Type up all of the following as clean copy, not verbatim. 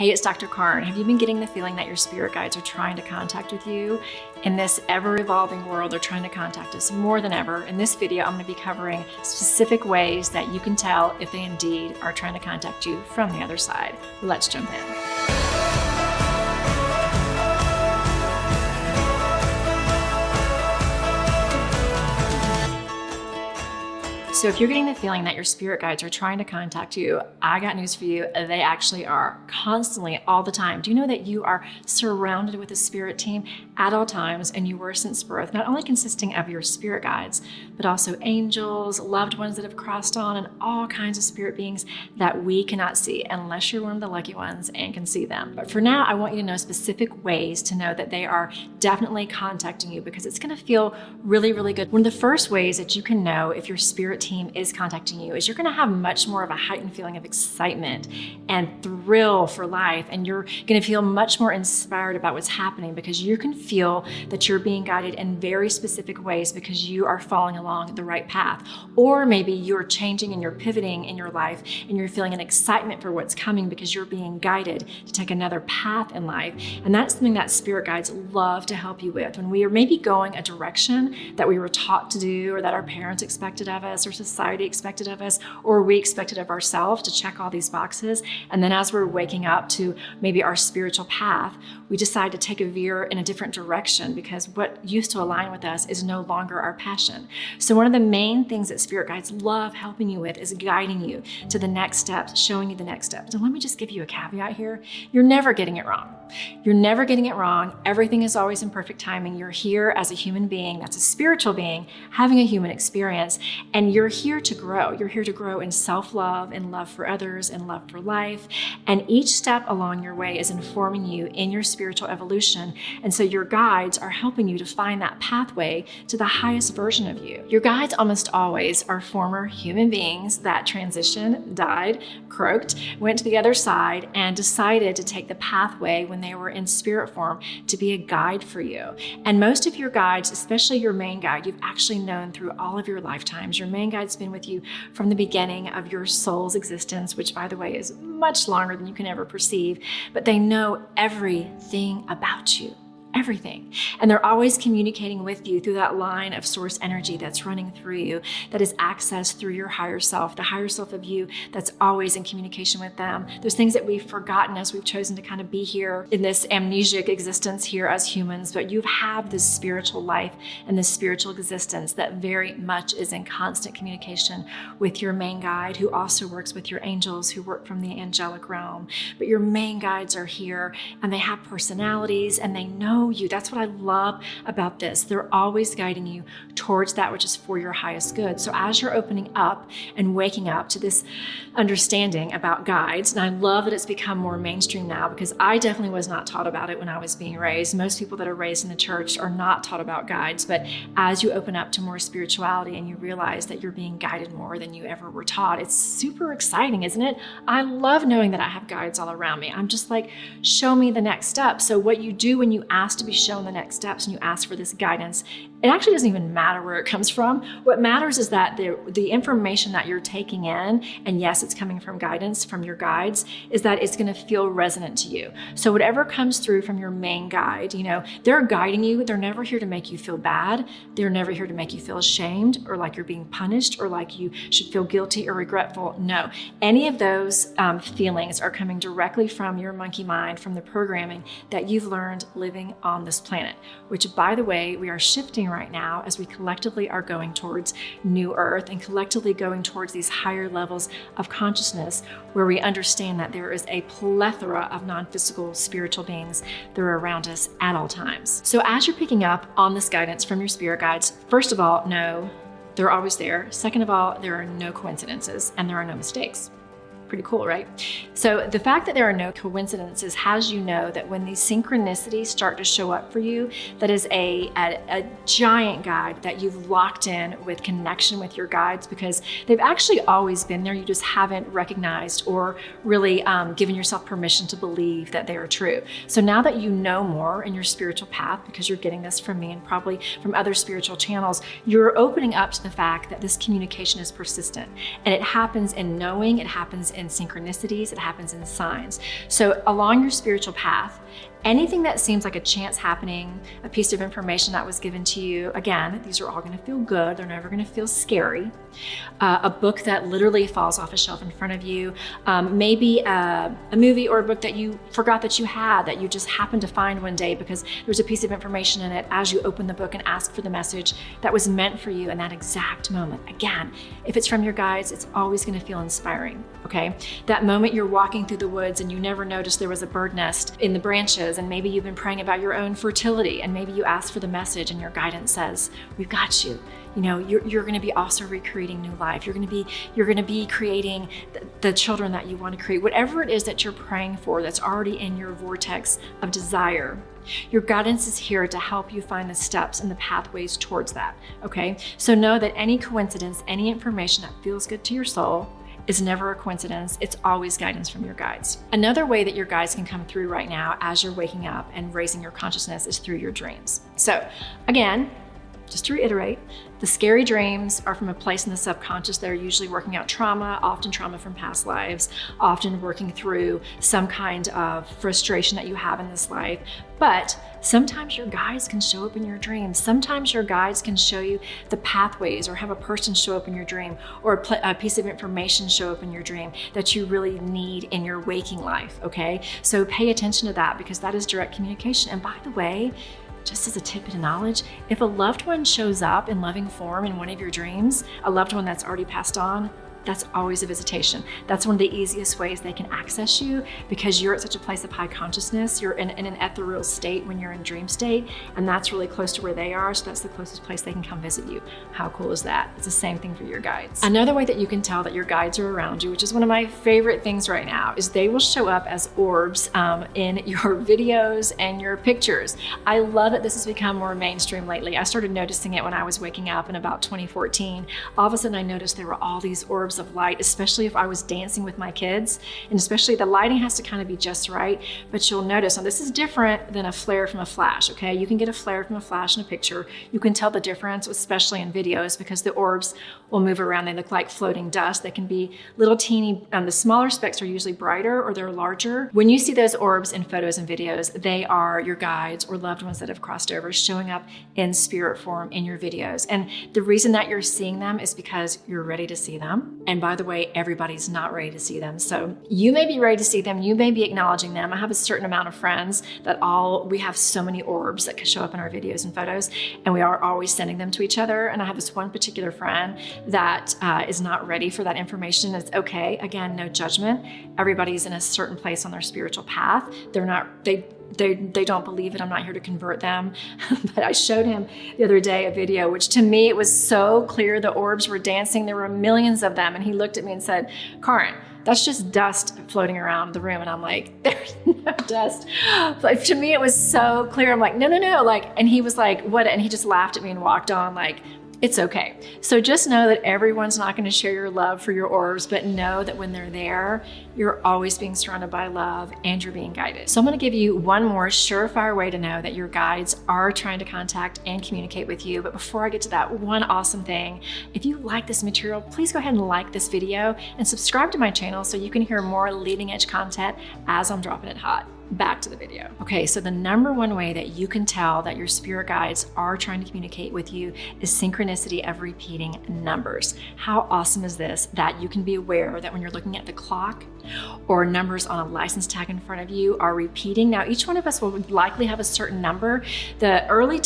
Hey, it's Dr. Karin. Have you been getting the feeling that your spirit guides are trying to contact with you? In this ever-evolving world, they're trying to contact us more than ever. In this video, I'm going to be covering specific ways that you can tell if they indeed are trying to contact you from the other side. Let's jump in. So if you're getting the feeling that your spirit guides are trying to contact you, I got news for you. They actually are constantly, all the time. Do you know that you are surrounded with a spirit team at all times, and you were since birth, not only consisting of your spirit guides, but also angels, loved ones that have crossed on, and all kinds of spirit beings that we cannot see unless you're one of the lucky ones and can see them. But for now, I want you to know specific ways to know that they are definitely contacting you, because it's going to feel really, really good. One of the first ways that you can know if your spirit team is contacting you is you're going to have much more of a heightened feeling of excitement and thrill for life, and you're going to feel much more inspired about what's happening, because you can feel that you're being guided in very specific ways because you are following along the right path. Or maybe you're changing and you're pivoting in your life and you're feeling an excitement for what's coming because you're being guided to take another path in life. And that's something that spirit guides love to help you with. When we are maybe going a direction that we were taught to do, or that our parents expected of us, or society expected of us, or we expected of ourselves to check all these boxes. And then as we're waking up to maybe our spiritual path, we decide to take a veer in a different direction because what used to align with us is no longer our passion. So one of the main things that spirit guides love helping you with is guiding you to the next steps, showing you the next steps. And let me just give you a caveat here. You're never getting it wrong. You're never getting it wrong. Everything is always in perfect timing. You're here as a human being, that's a spiritual being, having a human experience, and you're here to grow. You're here to grow in self-love and love for others and love for life. And each step along your way is informing you in your spiritual evolution. And so your guides are helping you to find that pathway to the highest version of you. Your guides almost always are former human beings that transitioned, died, croaked, went to the other side, and decided to take the pathway when they were in spirit form to be a guide for you. And most of your guides, especially your main guide, you've actually known through all of your lifetimes. Your main guide's been with you from the beginning of your soul's existence, which, by the way, is much longer than you can ever perceive, but they know everything about you. Everything. And they're always communicating with you through that line of source energy that's running through you, that is accessed through your higher self, the higher self of you that's always in communication with them. There's things that we've forgotten as we've chosen to kind of be here in this amnesiac existence here as humans, but you have this spiritual life and this spiritual existence that very much is in constant communication with your main guide, who also works with your angels who work from the angelic realm. But your main guides are here, and they have personalities, and they know you. That's what I love about this. They're always guiding you towards that which is for your highest good. So as you're opening up and waking up to this understanding about guides, and I love that it's become more mainstream now, because I definitely was not taught about it when I was being raised. Most people that are raised in the church are not taught about guides, but as you open up to more spirituality and you realize that you're being guided more than you ever were taught, it's super exciting, isn't it? I love knowing that I have guides all around me. I'm just like, show me the next step. So what you do when you ask to be shown the next steps and you ask for this guidance, it actually doesn't even matter where it comes from. What matters is that the information that you're taking in, and yes, it's coming from guidance from your guides, is that it's going to feel resonant to you. So whatever comes through from your main guide, they're guiding you. They're never here to make you feel bad. They're never here to make you feel ashamed or like you're being punished or like you should feel guilty or regretful. No, any of those feelings are coming directly from your monkey mind, from the programming that you've learned living on this planet, which, by the way, we are shifting right now as we collectively are going towards new earth and collectively going towards these higher levels of consciousness, where we understand that there is a plethora of non-physical spiritual beings that are around us at all times. So as you're picking up on this guidance from your spirit guides, first of all, know they're always there. Second of all, there are no coincidences and there are no mistakes. Pretty cool, right? So the fact that there are no coincidences has you know that when these synchronicities start to show up for you, that is a giant guide that you've locked in with connection with your guides, because they've actually always been there. You just haven't recognized or really given yourself permission to believe that they are true. So now that you know more in your spiritual path, because you're getting this from me and probably from other spiritual channels, you're opening up to the fact that this communication is persistent, and it happens in knowing, it happens in synchronicities, it happens in signs. So along your spiritual path, anything that seems like a chance happening, a piece of information that was given to you, again, these are all going to feel good. They're never going to feel scary. A book that literally falls off a shelf in front of you, maybe a movie or a book that you forgot that you had, that you just happened to find one day because there's a piece of information in it as you open the book and ask for the message that was meant for you in that exact moment. Again, if it's from your guides, it's always going to feel inspiring, okay? That moment you're walking through the woods and you never noticed there was a bird nest in the branches, and maybe you've been praying about your own fertility, and maybe you ask for the message and your guidance says, we've got you. You know, you're going to be also recreating new life. You're going to be creating the children that you want to create. Whatever it is that you're praying for that's already in your vortex of desire, your guidance is here to help you find the steps and the pathways towards that, okay? So know that any coincidence, any information that feels good to your soul is never a coincidence. It's always guidance from your guides. Another way that your guides can come through right now as you're waking up and raising your consciousness is through your dreams. So again, just to reiterate, the scary dreams are from a place in the subconscious that are usually working out trauma, often trauma from past lives, often working through some kind of frustration that you have in this life. But sometimes your guides can show up in your dreams. Sometimes your guides can show you the pathways, or have a person show up in your dream, or a piece of information show up in your dream that you really need in your waking life, okay? So pay attention to that, because that is direct communication. And by the way, just as a tidbit of knowledge, if a loved one shows up in loving form in one of your dreams, a loved one that's already passed on, that's always a visitation. That's one of the easiest ways they can access you, because you're at such a place of high consciousness. You're in an ethereal state when you're in dream state, and that's really close to where they are, so that's the closest place they can come visit you. How cool is that? It's the same thing for your guides. Another way that you can tell that your guides are around you, which is one of my favorite things right now, is they will show up as orbs in your videos and your pictures. I love that this has become more mainstream lately. I started noticing it when I was waking up in about 2014. All of a sudden I noticed there were all these orbs of light, especially if I was dancing with my kids, and especially the lighting has to kind of be just right. But you'll notice, and this is different than a flare from a flash, okay? You can get a flare from a flash in a picture. You can tell the difference, especially in videos, because the orbs will move around. They look like floating dust. They can be little teeny, the smaller specks are usually brighter or they're larger. When you see those orbs in photos and videos, they are your guides or loved ones that have crossed over showing up in spirit form in your videos. And the reason that you're seeing them is because you're ready to see them. And by the way, everybody's not ready to see them. So you may be ready to see them. You may be acknowledging them. I have a certain amount of friends that we have so many orbs that can show up in our videos and photos, and we are always sending them to each other. And I have this one particular friend that is not ready for that information. It's okay. Again, no judgment. Everybody's in a certain place on their spiritual path. They don't believe it. I'm not here to convert them. But I showed him the other day a video, which to me, it was so clear. The orbs were dancing. There were millions of them. And he looked at me and said, Karin, that's just dust floating around the room. And I'm like, there's no dust. But to me, it was so clear. I'm like, no. And he was like, what? And he just laughed at me and walked on like, it's okay. So just know that everyone's not going to share your love for your orbs, but know that when they're there, you're always being surrounded by love and you're being guided. So I'm going to give you one more surefire way to know that your guides are trying to contact and communicate with you. But before I get to that, one awesome thing, if you like this material, please go ahead and like this video and subscribe to my channel so you can hear more leading edge content as I'm dropping it hot. Back to the video. Okay, so the number one way that you can tell that your spirit guides are trying to communicate with you is synchronicity of repeating numbers. How awesome is this, that you can be aware that when you're looking at the clock or numbers on a license tag in front of you are repeating. Now, each one of us will likely have a certain number. The early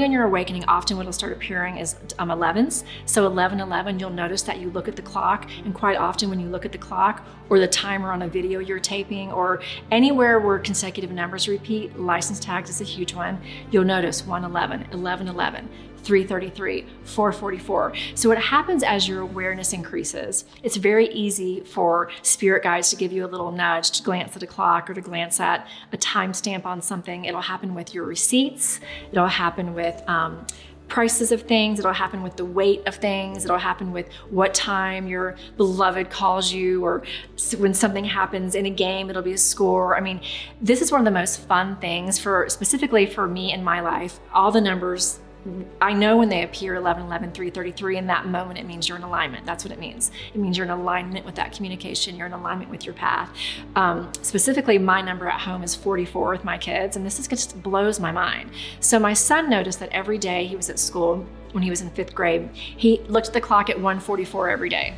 in your awakening, often what will start appearing is 11s. So 1111, you'll notice that you look at the clock, and quite often when you look at the clock or the timer on a video you're taping or anywhere where consecutive numbers repeat, license tags is a huge one. You'll notice 111, 1111, 333, 444. So what happens as your awareness increases, it's very easy for spirit guides to give you a little nudge to glance at a clock or to glance at a timestamp on something. It'll happen with your receipts. It'll happen with prices of things. It'll happen with the weight of things. It'll happen with what time your beloved calls you, or when something happens in a game, it'll be a score. I mean, this is one of the most fun things specifically for me in my life. All the numbers I know when they appear 11, 11, 3, 33, in that moment, it means you're in alignment. That's what it means. It means you're in alignment with that communication. You're in alignment with your path. Specifically, my number at home is 44 with my kids, and this just blows my mind. So my son noticed that every day he was at school, when he was in 5th grade, he looked at the clock at 1:44 every day.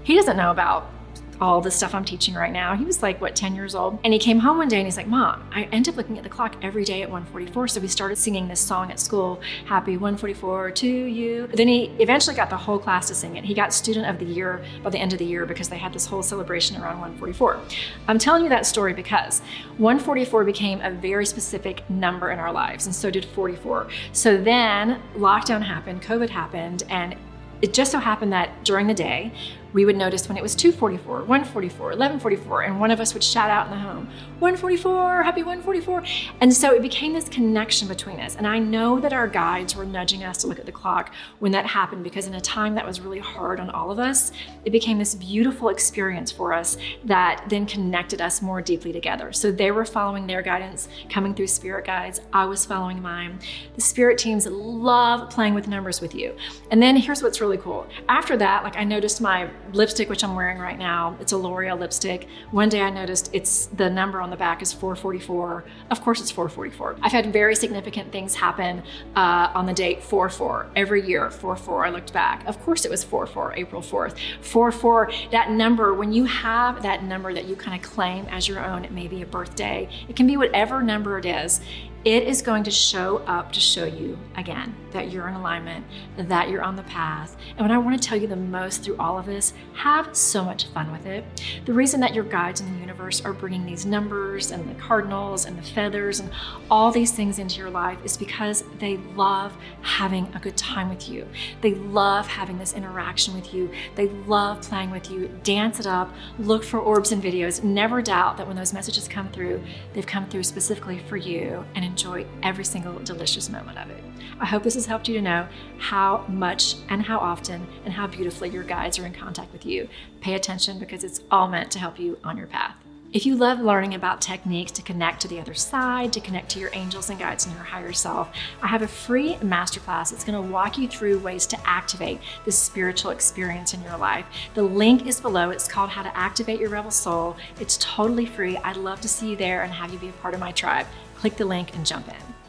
He doesn't know about all the stuff I'm teaching right now. He was like, 10 years old? And he came home one day and he's like, Mom, I end up looking at the clock every day at 1:44. So we started singing this song at school, Happy 1:44 to you. Then he eventually got the whole class to sing it. He got Student of the Year by the end of the year because they had this whole celebration around 1:44. I'm telling you that story because 1:44 became a very specific number in our lives, and so did 44. So then lockdown happened, COVID happened, and it just so happened that during the day, we would notice when it was 2:44, 1:44, 11:44, and one of us would shout out in the home, 1:44, happy 1:44. And so it became this connection between us. And I know that our guides were nudging us to look at the clock when that happened, because in a time that was really hard on all of us, it became this beautiful experience for us that then connected us more deeply together. So they were following their guidance, coming through spirit guides. I was following mine. The spirit teams love playing with numbers with you. And then here's what's really cool. After that, I noticed my lipstick, which I'm wearing right now, it's a L'Oreal lipstick. One day I noticed the number on the back is 444. Of course it's 444. I've had very significant things happen on the date 4/4. Every year, 4/4, I looked back. Of course it was 4/4, April 4th. 4/4, that number, when you have that number that you kind of claim as your own, it may be a birthday, it can be whatever number it is going to show up to show you again that you're in alignment, that you're on the path. And what I want to tell you the most through all of this, have so much fun with it. The reason that your guides in the universe are bringing these numbers and the cardinals and the feathers and all these things into your life is because they love having a good time with you. They love having this interaction with you. They love playing with you. Dance it up, look for orbs and videos. Never doubt that when those messages come through, they've come through specifically for you, and enjoy every single delicious moment of it. I hope this has helped you to know how much and how often and how beautifully your guides are in contact with you. Pay attention, because it's all meant to help you on your path. If you love learning about techniques to connect to the other side, to connect to your angels and guides and your higher self, I have a free masterclass. It's going to walk you through ways to activate this spiritual experience in your life. The link is below. It's called How to Activate Your Rebel Soul. It's totally free. I'd love to see you there and have you be a part of my tribe. Click the link and jump in.